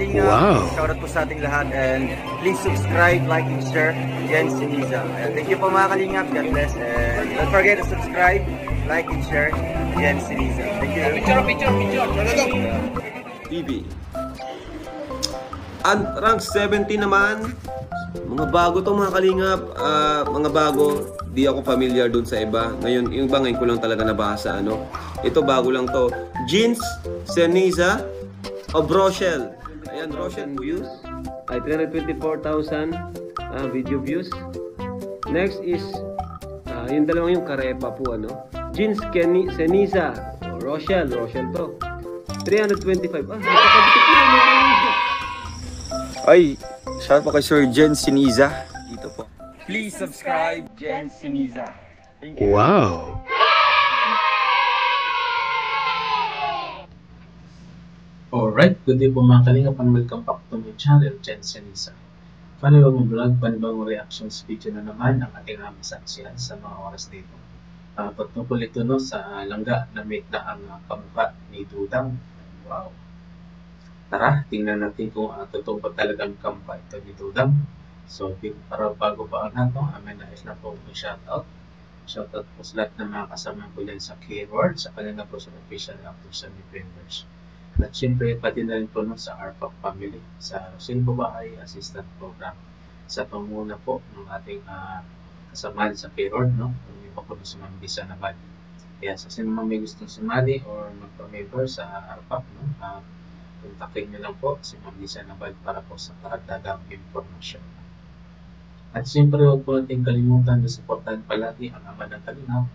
Kalingap. Wow. Shoutout po sa ating lahat and please subscribe, like, and share. Jen Siniza. Thank you po mga Kalingap. God bless. And don't forget to subscribe, like, and share. Jen Siniza. Thank you. Picture. TV. At rank 70 naman. Mga bago to mga Kalingap. Mga bago. Di ako familiar dun sa iba. Ngayon, yung iba ngayon ko lang talaga nabasa. Ano? Ito bago lang to. Jeans Seniza of Rochelle. Ayan, Rochelle views. Ay, 324,000 video views. Next is, yung dalawang yung Karepa po, ano? Jeans Seniza. Rochelle to. 325. Ay, shout po kay Sir Jen Siniza. Dito po. Please subscribe, Jen Siniza. Thank you. Wow! Alright, good day po mga Kalingap and welcome back to my channel, Jen Siniza. Panibagong vlog, panibagong reactions video na naman ang ating masaksihan sa mga oras dito. Patungkol ito no, sa langga na meet na ang kamukha ni Dudang. Wow! Tara, tingnan natin kung totoo pa talagang kamukha ito ni Dudang. So, para bago pa ang nato, may nais na po may shoutout. Shoutout po sa lahat ng mga kasama ko dyan sa Keyword, sa kanila po sa official actors and members. At syempre, pati na rin po no, sa RPAC family, sa Silbo Bahay Assistant Program. Sa panguna po ng ating kasamahan sa Keyword, no? Kung iba po sa mga bisa na bali. Kaya sa sino man may gustong sumali or magpa-member sa RPAC, no? Kontakin nyo lang po si Ma'am Lisa Nabal para po sa karagdagang informasyon. At siyempre, huwag po natin kalimutan na supportahan palagi ang ama ng Kalingap.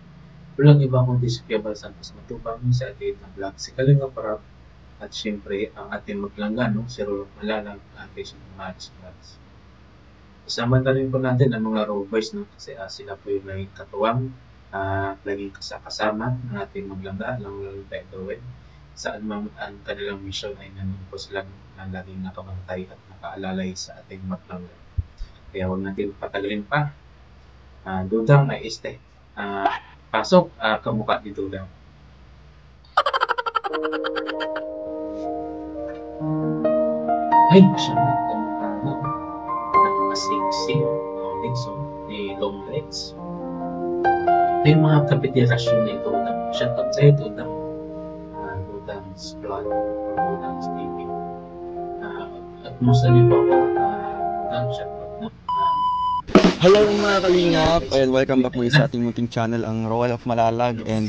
Walang iba kundi si Kuya Bal Santos Matubang sa ating vlog si Kalingap Rap. At siyempre, ang ating maglangga, no? Si Rolo Malalang at si Maris Vlogs. Kasama na rin po natin ang mga Raw Boys, no? Kasi sila po yung naging katuwang, naging kasama ng ating maglangga, lang tayo gawin. Saan man ang kanilang mission ay nandun po silang laging nakabantay at nakaalalay sa ating maglangga. Kaya huwag natin patagalin pa. Dudang ay este. Pasok, kamukha ni Dudang. Ay, siya na kamukha na. Nakasiksik. So, may long legs. Ito yung mga kapiterasyon ni Dudang. Shout out sa'yo, Dudang. Dudang's Blood or Dudang's TV. At musta niyo po ako. Dudang, shout out. Hello mga Kalingap, and welcome back muli sa ating munting channel, ang Royal of Malalag and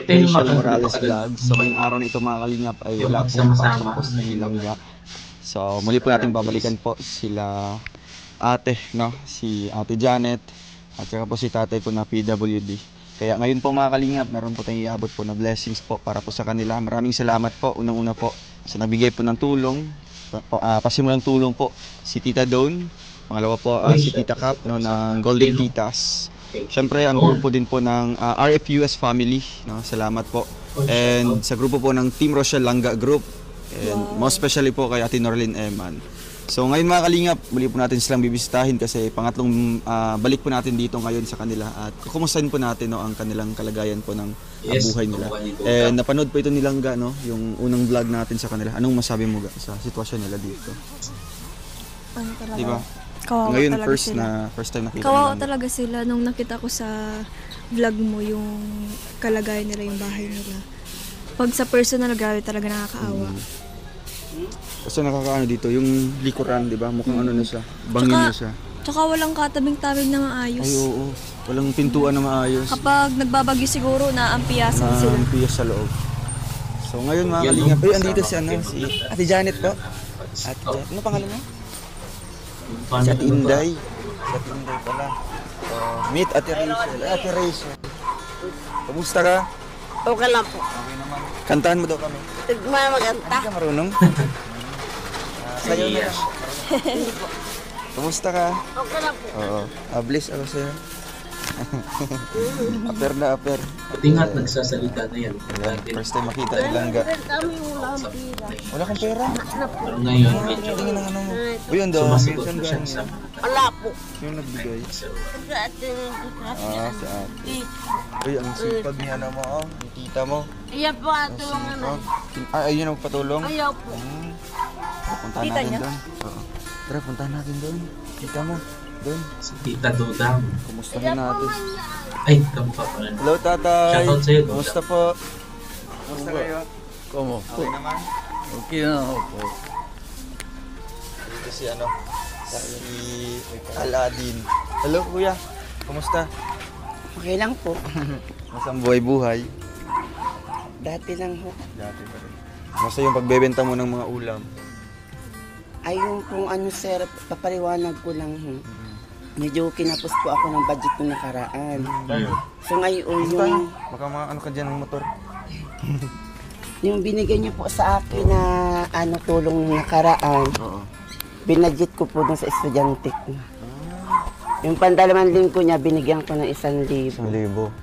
Rachel Morales Vlog. So ngayong araw na ito mga Kalingap ay wala pong pakapos na langga. So muli po natin babalikan po sila ate, no? Si Ate Janet at saka po si tatay po na PWD. Kaya ngayon po mga Kalingap, meron po tayong iabot po na blessings po para po sa kanila. Maraming salamat po, unang-una po sa nabigay po ng tulong, pasimulang tulong po si Tita Dawn. Pangalawa po si Tita Cap, no, ng Golden Titas. Siyempre ang grupo din po ng RFUS family, no, salamat po. And sa grupo po ng Team Rochelle Langga Group. And most especially po kay Ate Norlyn Eman. So ngayon mga Kalingap, muli po natin silang bibisitahin kasi pangatlong balik po natin dito ngayon sa kanila. At kukumustahin po natin, no, ang kanilang kalagayan po ng buhay nila. And napanood po ito ni Langga, no, yung unang vlog natin sa kanila. Anong masabi mo sa sitwasyon nila dito? Ano talaga? Diba? Kawawa ngayon talaga first time nakita kawawa talaga sila nung nakita ko sa vlog mo yung kalagayan nila, yung bahay nila. Pag sa personal, grabe talaga nakakaawa. Kasi nakakaano dito, yung likuran, di ba? Mukhang ano na siya, bangin na siya. Tsaka walang katabing-tabing na maayos. Ay oo, walang pintuan na maayos. Kapag nagbabagyo siguro, naampiyasan sila. Naampias sa loob. So ngayon mga Kalingap, andito si Ate Janet po. Ate Janet, ano pangalan mo? Si Ate Inday. Si Ate Inday pala. Meet Ate Rachel. Ate Rachel. Kamusta ka? Okay lang po. Okay naman. Kantahan mo daw kami. Maganta. Hindi ka marunong? Sayo na. Kamusta ka? Okay lang po. Oo. Bless ako sa'yo. Aper na aper. Patingat nagsasalita na yan. First time makita ni Langga. Kami ulang pira. Wala kang pera? Pero ngayon, medyo Tingin ng ano mo. Uy, ang dami. sumasagot Saan na siya galing sa yan? Wala po. Yung nagbigay. Sa atin Si ate. Uy, ang sipag niya naman, oh. Ni Tita Kita mo? Iya po, tulungan na. Ayun ang patulong. Ayaw po. Tara, puntahan natin doon. Oo. Tara, puntahan natin doon. Kita mo? Doon. Si Tita Dudang. Kumustahin natin. Ay, kamukha pa rin. Hello, tatay. Shoutout sa'yo, Dudang. Kumusta po? Kumusta kayo? Como? Okay naman? Okay na ako po. Dito si si Aladdin. Hello, kuya. Kumusta? Okay lang po. Kumusta ang buhay-buhay? Dati lang ho. Dati pa rin. Kumusta yung pagbebenta mo ng mga ulam? Ay yung kung ano sir, papaliwanag ko lang ho. Medyo kinapos po ako ng budget ko nakaraan. So ngayon yung, Baka ano ka dyan ng motor? yung binigay niyo po sa akin na tulong ng nakaraan, Oo. binadget ko po dun sa estudyante ko. Yung pandalaman linggo niya, binigyan ko ng 1,000. 1,000.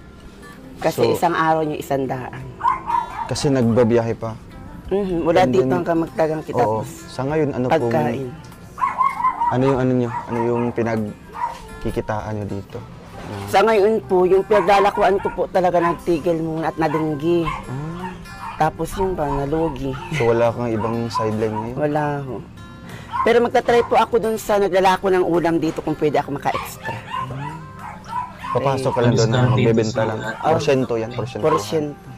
Kasi So- isang araw niya 100. Kasi nagbabiyahe pa. Mula And dito then- hanggang magtagang kita Oo. po. Sa ngayon, ano po? Pagkain. Ano yung nyo? Ano yung pinagkikitaan nyo dito? Sa ngayon po, yung pinaglalakuan ko po talaga nagtigil muna at nadinggi. Tapos yung ba, nalugi. So wala kang ibang sideline ngayon? Wala ho. Pero magta-try po ako dun sa naglalako ng ulam dito kung pwede ako maka-extra. Papasok ka lang doon na magbebenta lang. Porsyento yan, porsyento. Porsyento.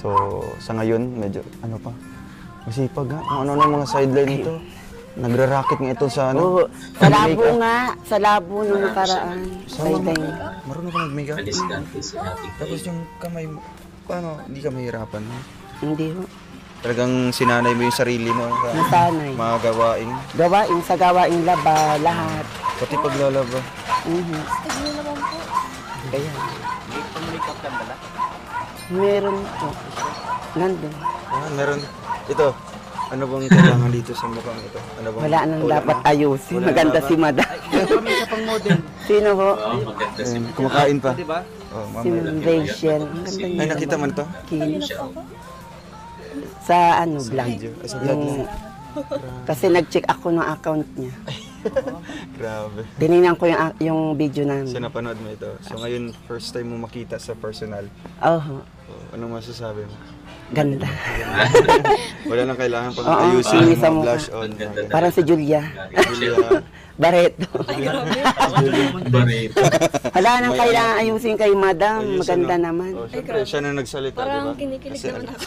So sa ngayon, medyo ano pa? Masipag ha? Kung ano mga sideline nito. Nagra-racket nga ito sa Oo. Sa labo nga. Sa labo nung nakaraan. Sideline. Marunong ka mag-makeup? Kaliskante si Ate Tapos yung kamay mo, paano? Hindi ka mahirapan ha? Hindi ho. Talagang sinanay mo yung sarili mo sa Nasanay. mga gawain. Gawain sa gawain laba, lahat. Pati paglalaba. Kaya. Meron po. Nandun. Meron. Ito. Ano bang kailangan dito sa mukhang ito? Ano bang Wala nang wala dapat na? ayusin. Wala Maganda dapat. si Madam. Sino ho? Oo, maganda si Ayun, kumakain pa. Diba? Oh, Si mamaya. Rachel. Ang ganda niya. Ay, nakita man to? Kin. Sa vlog. Video. Sa vlog Yung, na. kasi nag-check ako ng account niya. Grabe. Tinignan ko yung video So, namin. napanood mo ito. So, ngayon, first time mo makita sa personal. Oh, Anong masasabi mo? ganda. Wala nang kailangan pang Oo, ayusin, hindi sa mga mukha. blush on. Parang si Julia. Julia. Barreto. Barreto. Wala nang kailangan ayusin kay Madam. Ayusin, Maganda no? naman. Oh, syempre, siya na nagsalita, di ba? Parang kinikilig naman ako.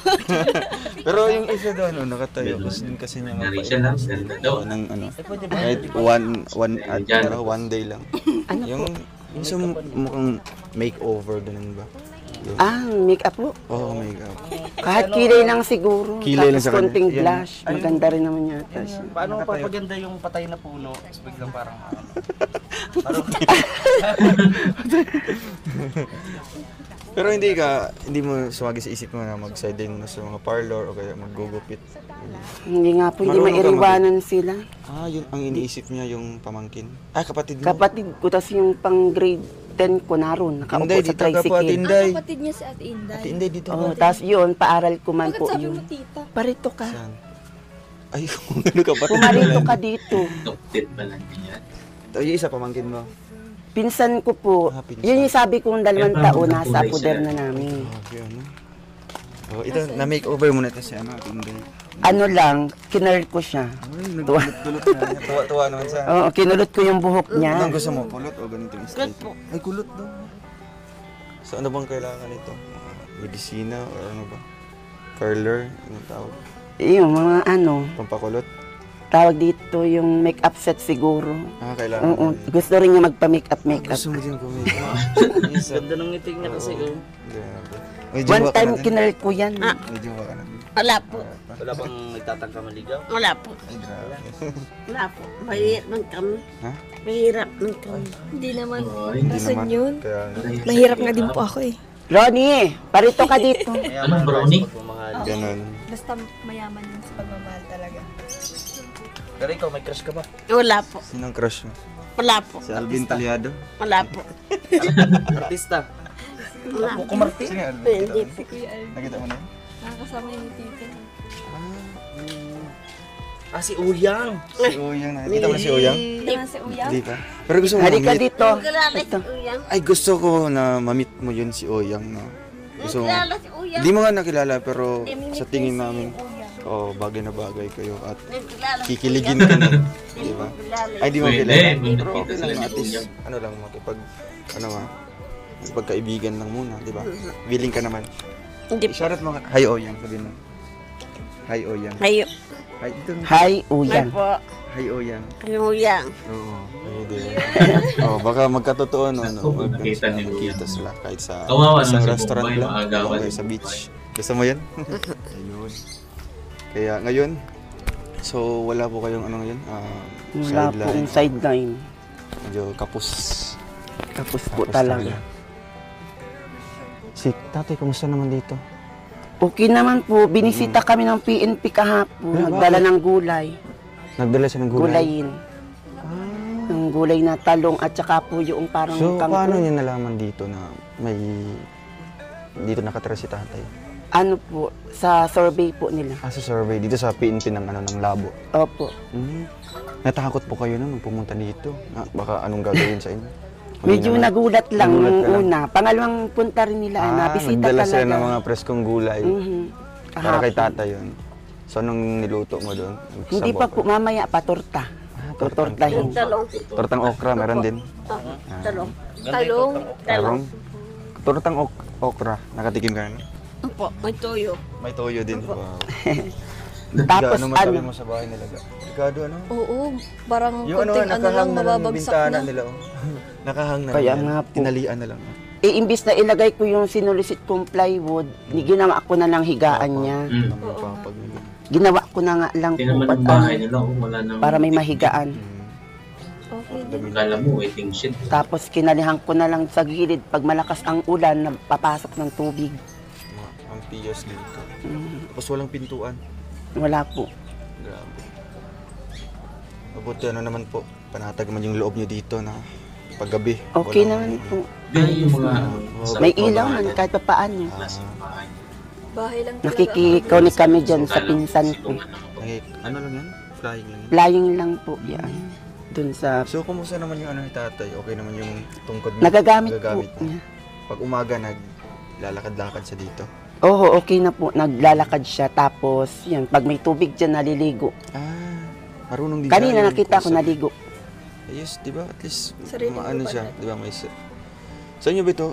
Pero yung isa doon, nakatayo. Gusto din kasi niya Nga Rachel lang, ganda daw. ng kahit one day lang. Yung sa mukhang makeover, ganun ba? Make up po. Oh my God. Kahit kilay lang siguro. Kilay lang Tapos sa kanya. konting Yan. blush. Maganda rin naman yata siya. Paano papaganda yung patay na puno? Biglang parang Pero hindi mo sumagi sa isip mo na mag-sideline mo sa mga parlor o kaya maggugupit. Hindi nga po, hindi Marunong ka mairiwanan sila. Yun ang iniisip niya yung pamangkin. Kapatid mo? Kapatid ko, tas yung pang grade 10 ko naroon. Nakaupo Inday, sa dito ka po, Ate tricycle. Inday. Kapatid niya si Ate Inday. Ate Inday, dito Oh, ka. tas yun, paaral ko man Bakit po sabi yun. mo tita? Parito ka. Saan? Ay, kung ano kapatid mo Pumarito lang. ka dito. Adopted ba lang niya? Yung isa pamangkin mo. Pinsan ko po. Pinsan. Yun yung sabi kong 2 taon, nasa kulay puder sila. na namin. Okay, ano? Ito, na-makeover muna ito si Ate Inday. Ano lang, kinurl ko siya. Ay, nagkulot-kulot na. Tuwa-tuwa naman sa... Oo, kinulot ko yung buhok niya. Anong gusto mo? Kulot o ganito yung straight? Ay, kulot daw. So, ano bang kailangan nito? Medicina o ano ba? Curler? Anong tawag? Yung mga Pampakulot? tawag dito yung make-up set siguro. Kailangan. Oo, gusto rin niya magpa-make-up. Gusto mo din kumita. Ganda ng ngiting niya kasi. Grabe. May One jowa ka time na din? kinurl ko yan. May jowa ka na din? Wala po. Wala bang nagtatangka maligaw? Wala po. Ay, grabe. Wala po. Mahirap man kami. Ha? Mahirap man kami. Hindi naman. Hindi Rason naman. yun. Kaya, Mahirap nga din po ako eh. Ronnie, parito ka dito. Anong brownie? ganun. Basta mayaman yun sa pagmamahal talaga. Pero ikaw, may crush ka ba? Wala po. Sinong crush mo? Wala po. Si Alvin Talyado? Wala po. Artista. Wala po. Kumarti. Sino yung Alvin? Hindi Si Kuya Alvin. Nakita mo na yun? Nakakasama yun ni tita. Si Uyang. Si Uyang. Nakita mo na si Uyang? Hindi nga si Uyang. Hindi pa. Pero gusto mo Halika ma-meet? dito. Ito. Ay, gusto ko na ma-meet mo yun si Uyang, no? So, hindi mo nga nakilala pero sa tingin namin, bagay na bagay kayo at kikiligin ka na. Di ba? Ay, di mo kilala. Pero okay lang at least, pagkaibigan lang muna, di ba? Willing ka naman. Hindi. Shoutout mo nga. Hi, Oyang. Sabihin mo. Hi, Oyang. Hi, Hi, dito. hi, Uyan. Hi, Oyang. Hi, Uyan. Oo. Baka magkatotoo Nakita niyo magkita sila kahit sa Kawawa isang naman si restaurant Bombay, lang maagawan. o sa beach. Gusto mo yan? Ayun. Kaya ngayon, so wala po kayong ano ngayon? Wala pong sideline. Medyo kapos. Tapos po talaga. Si tatay, kumusta naman dito? Okay naman po. Binisita kami ng PNP kahapon. Nagdala ng gulay. Nagdala siya ng gulay? Gulayin. Ng gulay na talong at saka po yung parang So, kangkong. paano niya nalaman dito na may dito nakatira si tatay? Ano po, sa survey po nila. Sa survey dito sa PNP ng ng labo. Opo. Natakot po kayo nung pumunta dito. Baka anong gagawin sa inyo? Medyo nagulat lang Nagulat nung ka lang. una. Pangalawang punta rin nila. Nabisita nagdala talaga. sila ng mga preskong gulay. Para kay Kahapon. tatay yun. So, anong niluto mo doon? Hindi pa po, mamaya pa torta. Tutortahin. Tortang okra, meron din. Talong. Tarong. Tortang okra, nakatikim ka na? Opo, may toyo. May toyo din. Wow. Tapos ano masabi ano? mo sa bahay nila? Ricardo, ano? Oo, parang Yung ano, konting ano lang, nakahang na lang yung mababagsak bintana na. nila. Oh. Nakahang na Kaya lang. nga po. Tinalian na lang. Imbis na ilagay ko yung sinulisit kong plywood, ginawa ko na lang higaan niya. Ginawa ko na nga lang Hindi po naman yung bahay nila, wala nang... para may mahigaan. Okay din. Kala mo, waiting shit. Tapos kinalihan ko na lang sa gilid pag malakas ang ulan na papasok ng tubig. Ang piyos dito. Tapos walang pintuan. Wala po. Grabe. Mabuti ano naman po, panatag man yung loob nyo dito na paggabi. Okay walang- naman po. Hindi yung mga... May ilaw man kahit pa paano. Nasa bahay. Bahay lang talaga. Nakikikauni kami dyan sa pinsan ko. Ano lang yan? Flying lang yan. Flying lang po yan. Dun sa... So, kumusta naman yung ano ni tatay? Okay naman yung tungkod niya? Nagagamit po. niya? Pag umaga, naglalakad-lakad sa dito. Oo, okay na po. Naglalakad siya. Tapos, yan, pag may tubig dyan, naliligo. Marunong din Kanina siya, nakita ko yung- naligo. Ayos, di ba? At least, Sarili maano lupa siya. natin. Di ba? Sa inyo ba ito?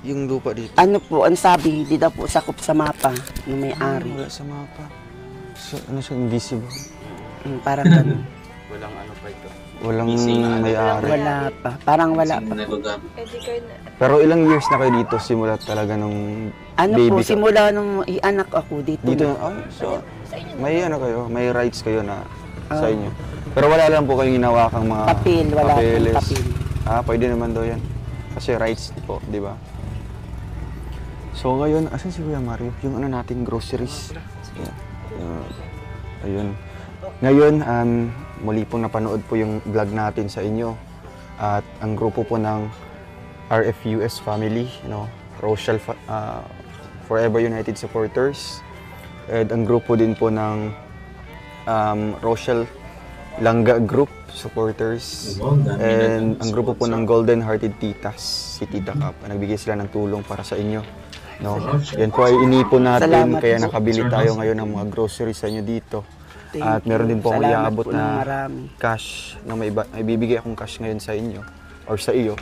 Yung lupa dito? Ano po, ang sabi, di daw po sakop sa mapa ng may-ari. Wala sa mapa. So, ano siya? Invisible? Parang ganun. Walang may-ari. Wala pa. Parang wala pa. Eh, di kayo na. Pero ilang years na kayo dito simula talaga nung Ano baby po, ka? simula nung anak ako dito. Dito, so, may ano kayo, may rights kayo na sa inyo. Pero wala lang po kayong hinawakang mga Papel, wala pong papeles. papel. Pwede naman daw yan. Kasi rights po, di ba? So ngayon, asan si Kuya Mario? Yung ano natin, groceries. Yeah. Ayun. Ngayon, muli pong napanood po yung vlog natin sa inyo. At ang grupo po ng RFUS family, Rochelle Forever United Supporters. At ang grupo din po ng Rochelle Langga Group Supporters. And ang grupo po ng Golden Hearted Titas, si Tita Cap. Nagbigay sila ng tulong para sa inyo. No? Yan po ay inipon natin, Salamat kaya po. nakabili tayo ngayon ng mga groceries sa inyo dito. Thank At meron din po akong Salamat iaabot po na ng marami. cash na may bibigay akong cash ngayon sa inyo or sa iyo,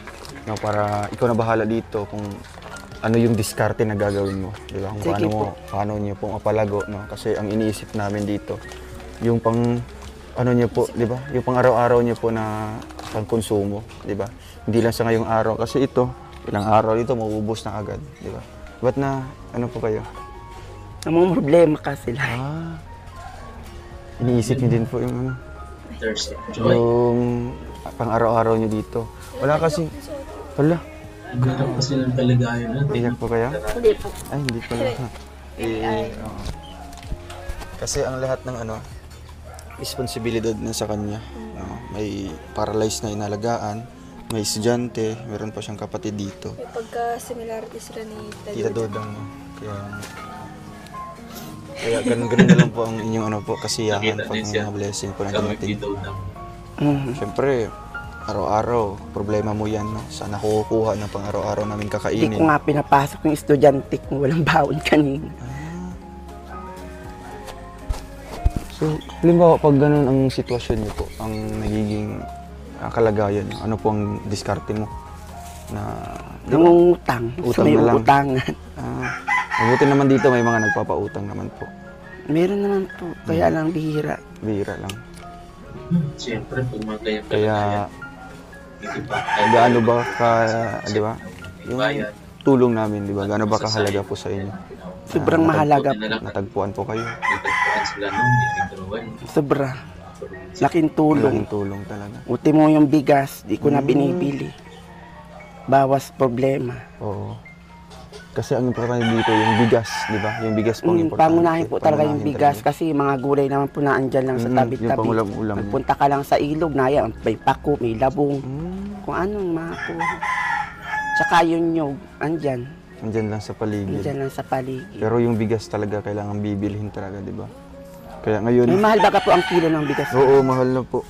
no, para ikaw na bahala dito kung ano yung diskarte na gagawin mo, di ba? Kung Sige paano niyo pong mapalago, no? Kasi ang iniisip namin dito, yung pang ano niyo po, di ba? Yung pang araw-araw niyo po na pangkonsumo, di ba? Hindi lang sa ngayong araw kasi ito, ilang araw dito maubos na agad, di ba? Ba't na ano po kayo? Namang problema ka sila. Iniisip niyo din po yung ano, Thursday. Joy. yung pang araw-araw niyo dito. Wala kasi, wala. Ganap kasi ng kaligayan natin. Iyak po kaya? Hindi po. Ay, hindi pala. Oo. Kasi ang lahat ng ano, responsibilidad na sa kanya. May paralyzed na inalagaan, may estudyante, meron pa siyang kapatid dito. May pagka-similarity sila ni Tita Dodang. Kaya ganun na lang po ang inyong ano po, kasiyahan Nakita pag din siya. mga blessing po na Kami dumating. dito daw. Siyempre, araw-araw, problema mo yan, no? Saan ako kukuha ng pang araw-araw namin Hindi kakainin? ko nga pinapasok yung estudyante kung walang baon kanina. So, halimbawa, pag ganun ang sitwasyon niyo po, ang nagiging kalagayan niyo, ano po ang diskarte mo? Na, Nangungutang. Utang May na lang. utangan. mabuti naman dito, may mga nagpapautang naman po. Meron naman po. Kaya lang bihira. Bihira lang. Siyempre, pag mga ganyan Kaya, hindi pa. gaano ba ka, di ba? Yung Bayad. tulong namin, di ba? Gaano ba kahalaga po sa inyo? Sobrang mahalaga po. Natagpuan po kayo. Nagtagpuan sila nung nilituruan. Sobra. Laking tulong. Malaking tulong talaga. Uti mo yung bigas, di ko na binibili. Bawas problema. Oo. Kasi ang importante dito, yung bigas, di ba? Yung bigas pang importante. Pangunahin po talaga yung Pangunahin bigas talaga. kasi mga gulay naman po na andyan lang sa Yung tabi-tabi. pangulam-ulam niya. Punta ka lang sa ilog na yan, may pako, may labong, kung anong makuha. Tsaka yung nyog, andyan. Andyan lang sa paligid. Andyan lang sa paligid. Pero yung bigas talaga kailangan bibilhin talaga, di ba? Kaya ngayon, May mahal baga po ang kilo ng bigas. oo, mahal na po.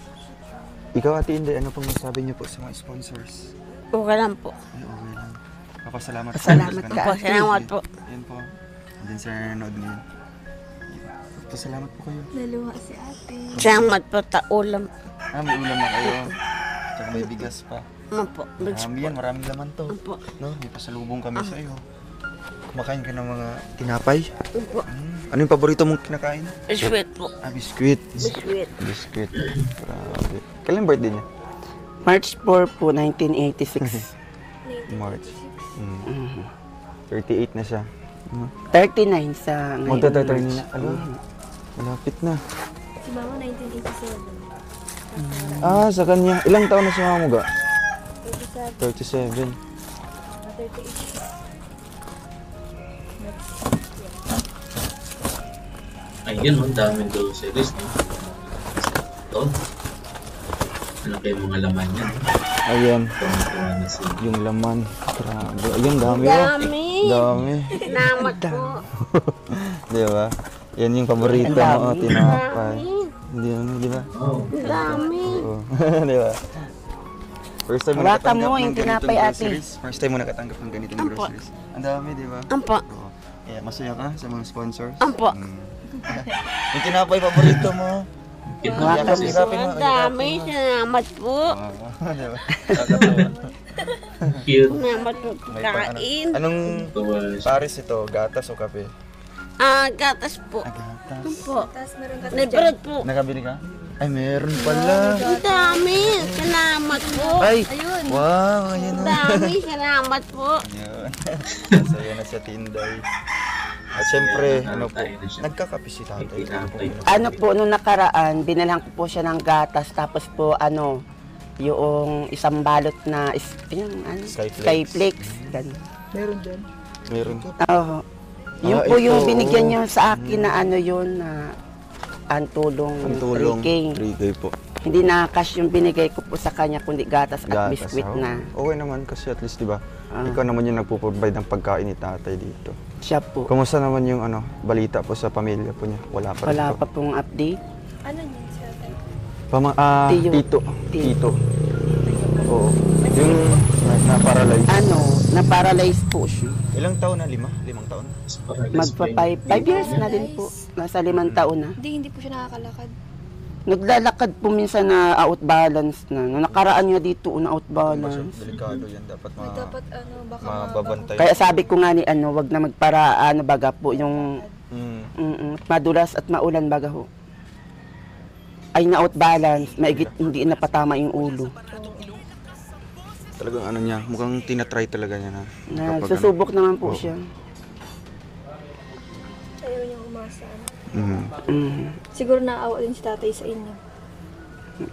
Ikaw, Ate Inday, ano pong masabi niyo po sa mga sponsors? Okay lang po. Ay, okay lang. Papasalamat po. Salamat ka. Po, salamat po. Yan po. Andyan sa nanood ngayon. Pasalamat po kayo. Naluha si ate. Salamat po, ulam. May ulam na kayo. Tsaka may bigas pa. Ano po? Marami yan, maraming laman to. Ano po? No, may pasalubong kami sa iyo. Kumakain ka ng mga tinapay? Ano po? Ano yung paborito mong kinakain? Sweet po. Biscuit. Biscuit. Biscuit. Grabe. Kailan birthday niya? March 4 po, 1986. March. 38 na siya. 39 sa ngayon. Magta-39 na. March. Ano? Malapit na. Si mama 1987. Sa kanya. Ilang taon na si mama mo ga? 37. 38. Ayun, ang daming groceries, no? Ito. Ano kayo mga laman yan? Ayan. Tuwa na sila. Yung laman. Grabe. Ayun, dami. Oh. Dami. Dami. Salamat po. Di ba? Yan yung paborito mo, tinapay. Hindi ano, di ba? Oh, Dami. Oo. Di ba? First time mo Wala nakatanggap ka mo, ng yung ganitong tinapay, ate. groceries. First time mo nakatanggap ng ganitong Ampo. groceries. Ang dami, di ba? Ampo. Oo. Kaya masaya ka sa mga sponsors. Ampo. Yung tinapay paborito mo. Wala ka mo. Hirapin mo. Ang dami. Salamat po. Di ba? Kakatawa. cute. Salamat po. May pang- Kain. Anong Tuwa siya. pares ito? Gatas o kape? Gatas po. Gatas. Ampo. Tapos meron ka May bread po. Nakabili ka? Ay, meron pala. Ang dami. Salamat po. Ay! Wow! Ayan Ang o. dami. Salamat po. Yun. Masaya na sa Tinday. At syempre, ano po, nagkakape si tatay. Ano po, nung nakaraan, binalhan ko po siya ng gatas, tapos po, yung isang balot na, Skyflakes. Skyflakes. Ganun. Meron. Oo. Yung Ah, po yung ito, binigyan oo. niyo sa akin na yun, na ang tulong, Ang tulong. 3K. 3K po. Hindi na cash yung binigay ko po sa kanya, kundi gatas at biskwit oh. na. Okay naman kasi at least, di ba? Ikaw naman yung nagpo-provide ng pagkain ni tatay dito. Siya po. Kumusta naman yung balita po sa pamilya po niya? Wala pa rin Wala po. pa pong update. Ano niya si ate? Tiyo. Tito. Tito. Oo. Yung na-paralyze. Na-paralyze po siya. Ilang taon na? 5 taon? Magpa 5 years na din po. Nasa 5 taon na. Hindi po siya nakakalakad. Naglalakad po minsan na out balance na. Nung nakaraan niya dito, out balance. Delikado yan. Dapat Dapat baka mababantay. Kaya sabi ko nga ni wag na magpara, baga po yung madulas at maulan baga ho. Ay na-out balance, maigit hindi napatama yung ulo. Talagang niya, mukhang tinatry talaga niya na. kapag Susubok naman po siya. ayaw niyang umasa. Siguro Siguro naawa din si tatay sa inyo.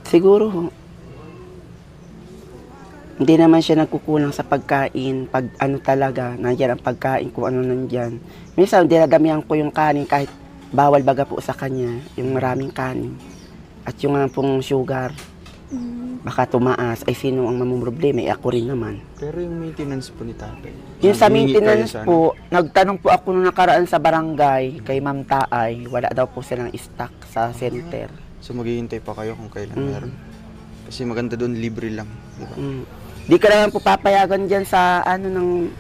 Siguro ho. Hindi naman siya nagkukulang sa pagkain. Pag talaga, nandiyan ang pagkain kung ano nandyan. Minsan, dinadamihan ko yung kanin kahit bawal baga po sa kanya. Yung maraming kanin. At yung pong sugar. Baka tumaas. Ay, sino ang mamumroblema? Ako rin naman. Pero yung maintenance po ni tatay. Yung sa nanghihingi kayo maintenance sa po, nagtanong po ako nung nakaraan sa barangay kay Ma'am Taay, wala daw po silang stock sa center. So maghihintay pa kayo kung kailan meron. Kasi maganda doon, libre lang. Diba? Di ka naman po papayagan dyan sa ng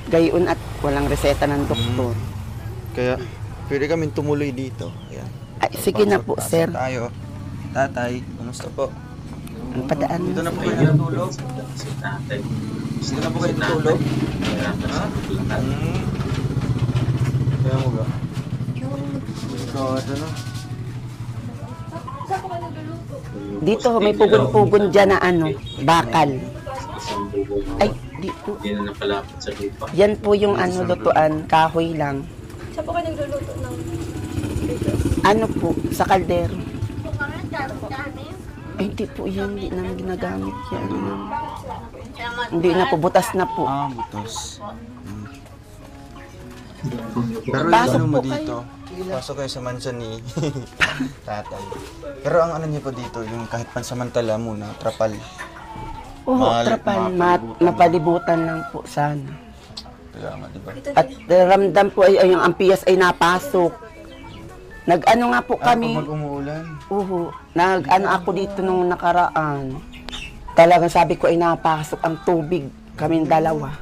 gayon at walang reseta ng doktor. Kaya, pwede kami tumuloy dito. Ayan. Ay, sige na po, Pasok sir. tayo. Tatay, kamusta po? Ang padaan Dito mo. na po kayo natutulog? Si tatay. Dito na po kayo natutulog? Mahirapan sa paglakad. Kaya mo ba? God, ano? Dito, may pugon-pugon dyan na bakal. Isang bubong. Ay, di po. Hindi na napalapit sa lupa. Yan po yung lutuan, kahoy lang. Siya po kayo nagluluto ng Ano po, sa kaldero. Ay, hindi po yan, hindi namin ginagamit yan. Hindi na po, butas na po. Butos. Pero Pasok yung ano mo po dito, pasok kayo sa mansion ni tatay. Pero ang ano niyo po dito, yung kahit pansamantala muna, trapal. Oo, trapal, mapalibutan lang po sana. Kaya nga, di ba? At ramdam po ay yung ampias ay napasok. Nag-ano nga po kami. Pag umuulan. Nag-ano ako dito nung nakaraan. Talagang sabi ko ay napasok ang tubig. Kaming dalawa.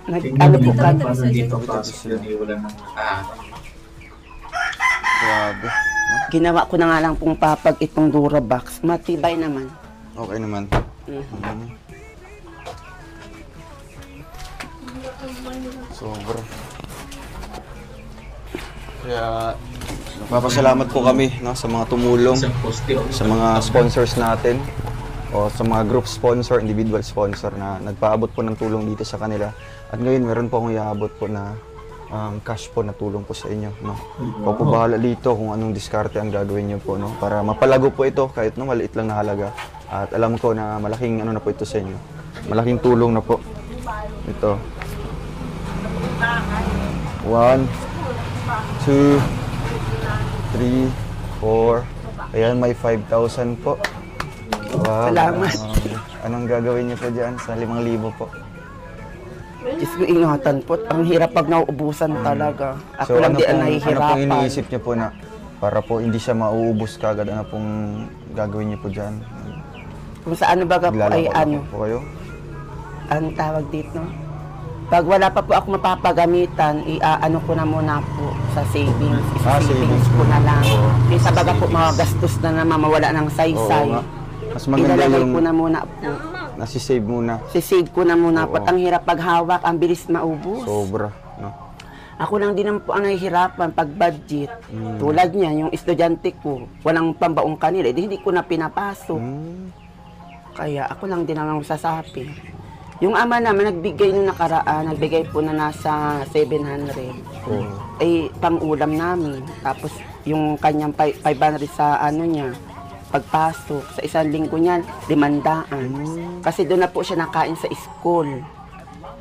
Nag-ano po kami. Paano dito pasok yun, wala nang nakaharap. Grabe. Ginawa ko na nga lang pong papag itong Durabox. Matibay naman. Okay naman. Sobra. Kaya nagpapasalamat po kami sa mga tumulong, Isang poste, sa mga sponsors natin o sa mga group sponsor, individual sponsor na nagpaabot po ng tulong dito sa kanila. At ngayon meron po akong iaabot po na cash po na tulong po sa inyo. Ako po bahala dito kung anong diskarte ang gagawin niyo po para mapalago po ito kahit maliit lang na halaga. At alam ko na malaking na po ito sa inyo. Malaking tulong na po. Ito. 1, 2, 3, 4. Ayan, may 5,000 po. Wow. Salamat. Anong gagawin niyo po dyan sa 5,000 po? Diyos ko, ingatan po. Ang hirap pag nauubusan talaga. Ako lang di ang ano nahihirapan. pong iniisip niyo po na para po hindi siya mauubos kagad? Ano pong gagawin niyo po dyan? Kung sa ano baga po ay Maglalako po kayo? anong tawag dito? Pag wala pa po ako mapapagamitan, ano ko na muna po sa savings. Savings Savings ko na lang. Yung sa baga po mga gastos na naman, mawala ng Oo saysay. nga. Mas maganda Ilalagay yung ko na muna po. nasisave muna. Sisave ko na muna po. Oo. At ang hirap paghawak, ang bilis maubos. Sobra. No? Ako lang din naman po ang nahihirapan pag budget. Tulad niya, yung estudyante ko, walang pambaong kanila, hindi ko na pinapasok. Kaya ako lang din naman sasapi. Yung ama naman, nagbigay nung nakaraan, nagbigay po na nasa 700. Ay, pang-ulam namin. Tapos, yung kanyang 500 sa niya, pagpasok, sa isang linggo niyan, 500. Kasi doon na po siya nakain sa school.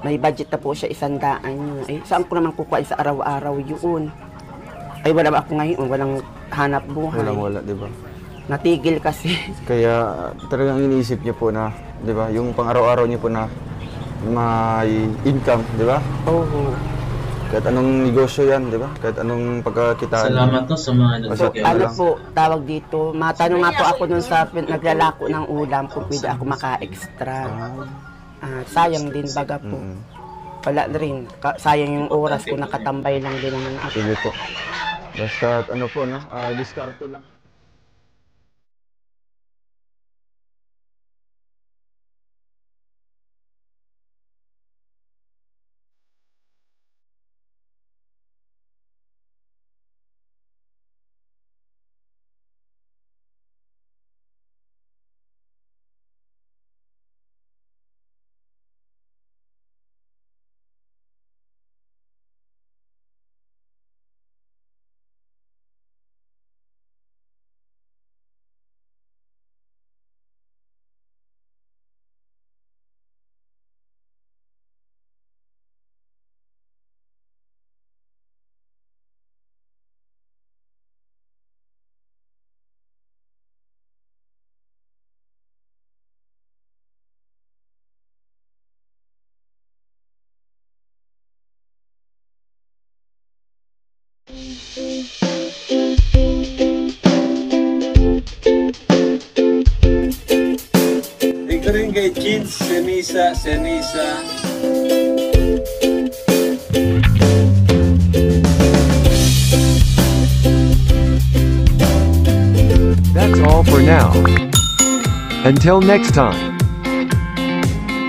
May budget na po siya 100 niya. Eh, saan ko naman kukuhain sa araw-araw yun? Ay, wala ba ako ngayon? Walang hanap buhay. Wala, di ba? Natigil kasi. Kaya talagang iniisip niyo po na, di ba, yung pang-araw-araw niyo po na may income, di ba? Oo. Kahit anong negosyo yan, di ba? Kahit anong pagkakitaan. Salamat to sa mga Basta- Ano nagpapagawa. po, tawag dito, matanong nga po ako nun sa naglalako ng ulam kung pwede ako maka-extra. Sayang din baga po. Wala na rin. Sayang yung oras ko nakatambay lang din naman ako. Sige po. Basta ano po, no? Diskarte lang. Senisa. That's all for now. Until next time.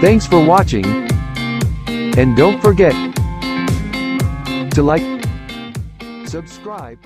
Thanks for watching. And don't forget to like, subscribe,